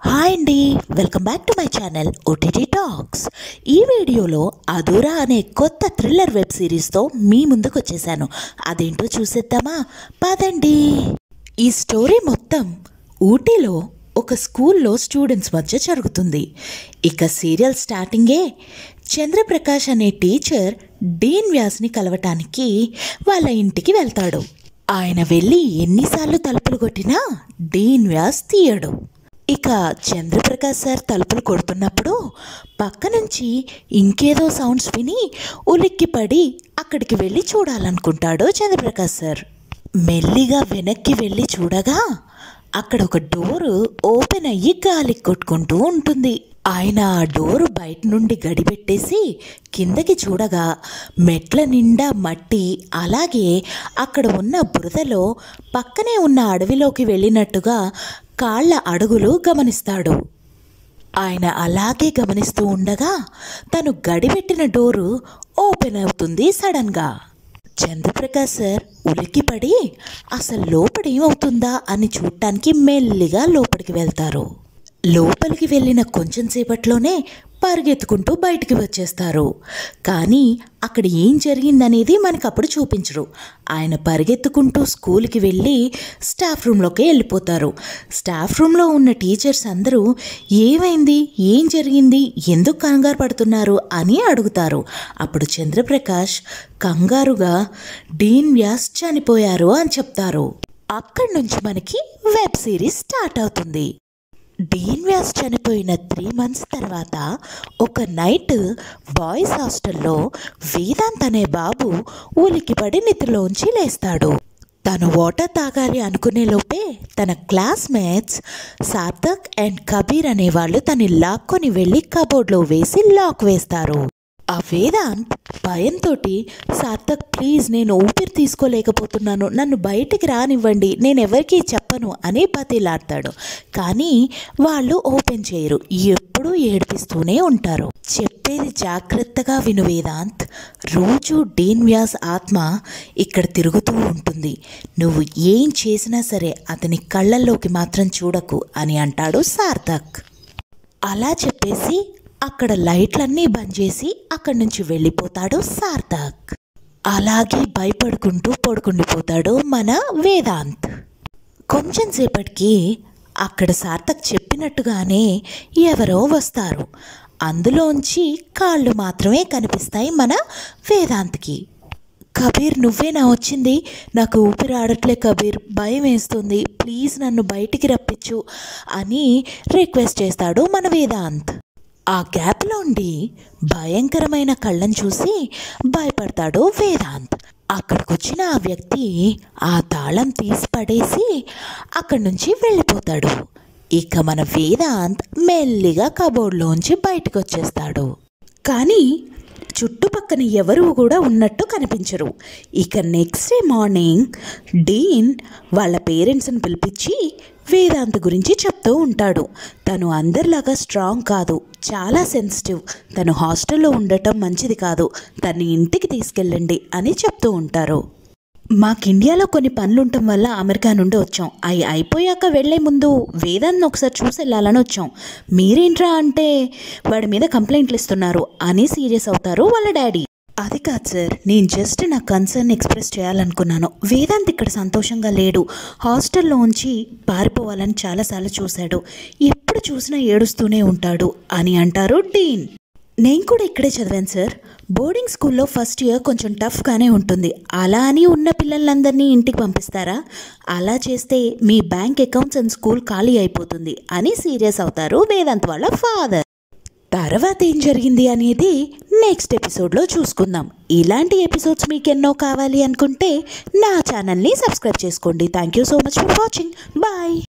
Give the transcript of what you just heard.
Hi అండి, welcome back to my channel OTT talks. ఈ వీడియోలో అధూరా అనే కొత్త థ్రిల్లర్ వెబ్ సిరీస్తో మీ ముందుకు వచ్చేసాను. అదేంటో చూసేద్దామా? పదండి. ఈ స్టోరీ మొత్తం ఊటీలో ఒక స్కూల్లో స్టూడెంట్స్ మధ్య జరుగుతుంది. ఇక సీరియల్ స్టార్టింగే చంద్రప్రకాష్ అనే టీచర్ డీన్ వ్యాస్ని కలవటానికి వాళ్ళ ఇంటికి వెళ్తాడు. ఆయన వెళ్ళి ఎన్నిసార్లు తలుపులు కొట్టినా డీన్ వ్యాస్ తీయడు. ఇక చంద్రప్రకాష్ సార్ తలుపులు కొడుతున్నప్పుడు పక్క నుంచి ఇంకేదో సౌండ్స్ విని ఉలిక్కిపడి అక్కడికి వెళ్ళి చూడాలనుకుంటాడు చంద్రప్రకాష్ సార్. మెల్లిగా వెనక్కి వెళ్ళి చూడగా అక్కడ ఒక డోరు ఓపెన్ అయ్యి గాలికి కొట్టుకుంటూ ఉంటుంది. ఆయన ఆ డోరు బయట నుండి గడిపెట్టేసి కిందకి చూడగా మెట్ల నిండా మట్టి, అలాగే అక్కడ ఉన్న బురదలో పక్కనే ఉన్న అడవిలోకి వెళ్ళినట్టుగా కాళ్ళ అడుగులు గమనిస్తాడు. ఆయన అలాగే గమనిస్తూ ఉండగా తను గడిపెట్టిన డోరు ఓపెన్ అవుతుంది సడన్గా. చంద్రప్రకాష్ సార్ ఉలిక్కిపడి అసలు లోపడేమవుతుందా అని చూడటానికి మెల్లిగా లోపలికి వెళ్తారు. లోపలికి వెళ్ళిన కొంచెం సేపట్లోనే పరిగెత్తుకుంటూ బయటికి వచ్చేస్తారు. కానీ అక్కడ ఏం జరిగిందనేది మనకు అప్పుడు చూపించరు. ఆయన పరిగెత్తుకుంటూ స్కూల్కి వెళ్ళి స్టాఫ్ రూమ్లోకి వెళ్ళిపోతారు. స్టాఫ్ రూమ్లో ఉన్న టీచర్స్ అందరూ ఏమైంది, ఏం జరిగింది, ఎందుకు కంగారు పడుతున్నారు అని అడుగుతారు. అప్పుడు చంద్రప్రకాష్ కంగారుగా డీన్ వ్యాస్ చనిపోయారు అని చెప్తారు. అక్కడి నుంచి మనకి వెబ్ సిరీస్ స్టార్ట్ అవుతుంది. డీన్ వ్యాస్ చనిపోయిన 3 months తర్వాత ఒక నైట్ బాయ్స్ హాస్టల్లో వేదాంత్ అనే బాబు ఉలికిపడి నిద్రలోంచి లేస్తాడు. తను వాటర్ తాగాలి అనుకునే లోపే తన క్లాస్మేట్స్ సార్థక్ అండ్ కబీర్ అనేవాళ్ళు తను లాక్కొని వెళ్ళి కబోర్డ్లో వేసి లాక్ వేస్తారు. ఆ వేదాంత్ భయంతో సార్థక్ ప్లీజ్ నేను ఊపిరి తీసుకోలేకపోతున్నాను, నన్ను బయటికి రానివ్వండి, నేను ఎవరికీ చెప్పను అని బతిలాడతాడు. కానీ వాళ్ళు ఓపెన్ చేయరు, ఎప్పుడూ ఏడిపిస్తూనే ఉంటారు. చెప్పేది జాగ్రత్తగా విను వేదాంత్, రోజు డీన్ వ్యాస్ ఆత్మ ఇక్కడ తిరుగుతూ ఉంటుంది, నువ్వు ఏం చేసినా సరే అతని కళ్ళల్లోకి మాత్రం చూడకు అని అంటాడు సార్థక్. అలా చెప్పేసి అక్కడ లైట్లన్నీ బంద్ చేసి అక్కడి నుంచి వెళ్ళిపోతాడు సార్థక్. అలాగే భయపడుకుంటూ పడుకుండిపోతాడు మన వేదాంత్. కొంచెం సేపటికి అక్కడ సార్థక్ చెప్పినట్టుగానే ఎవరో వస్తారు. అందులోంచి కాళ్ళు మాత్రమే కనిపిస్తాయి మన వేదాంత్కి. కబీర్ నువ్వేనా వచ్చింది? నాకు ఊపిరి ఆడట్లే కబీర్, భయం వేస్తుంది, ప్లీజ్ నన్ను బయటికి రప్పించు అని రిక్వెస్ట్ చేస్తాడు మన వేదాంత్. ఆ గ్యాప్లోండి భయంకరమైన కళ్ళను చూసి భయపడతాడు వేదాంత్. అక్కడికొచ్చిన ఆ వ్యక్తి ఆ తాళం తీసి పడేసి అక్కడి నుంచి వెళ్ళిపోతాడు. ఇక మన వేదాంత్ మెల్లిగా కబోర్డ్లోంచి బయటకు వచ్చేస్తాడు. కానీ చుట్టుపక్కన ఎవరు కూడా ఉన్నట్టు కనిపించరు. ఇక నెక్స్ట్ డే మార్నింగ్ డీన్ వాళ్ళ పేరెంట్స్ని పిలిపించి వేదాంత్ గురించి చెప్తూ ఉంటాడు. తను అందరిలాగా స్ట్రాంగ్ కాదు, చాలా సెన్సిటివ్, తను హాస్టల్లో ఉండటం మంచిది కాదు, తన్ని ఇంటికి తీసుకెళ్ళండి అని చెప్తూ ఉంటారు. మాకు ఇండియాలో కొన్ని పనులుండటం వల్ల అమెరికా నుండి వచ్చాం, అవి అయిపోయాక వెళ్లే ముందు వేదాంత్ని ఒకసారి చూసి వెళ్ళాలని వచ్చాం, మీరేంట్రా అంటే వాడి మీద కంప్లైంట్లు ఇస్తున్నారు అని సీరియస్ అవుతారు వాళ్ళ డాడీ. అది కాదు సార్, నేను జస్ట్ నా కన్సర్న్ ఎక్స్ప్రెస్ చేయాలనుకున్నాను. వేదాంత్ ఇక్కడ సంతోషంగా లేడు, హాస్టల్లోంచి పారిపోవాలని చాలాసార్లు చూశాడు, ఎప్పుడు చూసినా ఏడుస్తూనే ఉంటాడు అని అంటారు డీన్. నేను కూడా ఇక్కడే చదివాను సార్, బోర్డింగ్ స్కూల్లో ఫస్ట్ ఇయర్ కొంచెం టఫ్గానే ఉంటుంది, అలా అని ఉన్న పిల్లలందరినీ ఇంటికి పంపిస్తారా? అలా చేస్తే మీ బ్యాంక్ అకౌంట్స్ అండ్ స్కూల్ ఖాళీ అయిపోతుంది అని సీరియస్ అవుతారు వేదాంత్ వాళ్ళ ఫాదర్. తర్వాత ఏం జరిగింది అనేది నెక్స్ట్ ఎపిసోడ్లో చూసుకుందాం. ఇలాంటి ఎపిసోడ్స్ మీకు ఎన్నో కావాలి అనుకుంటే నా ఛానల్ని సబ్స్క్రైబ్ చేసుకోండి. Thank you so much for watching. Bye.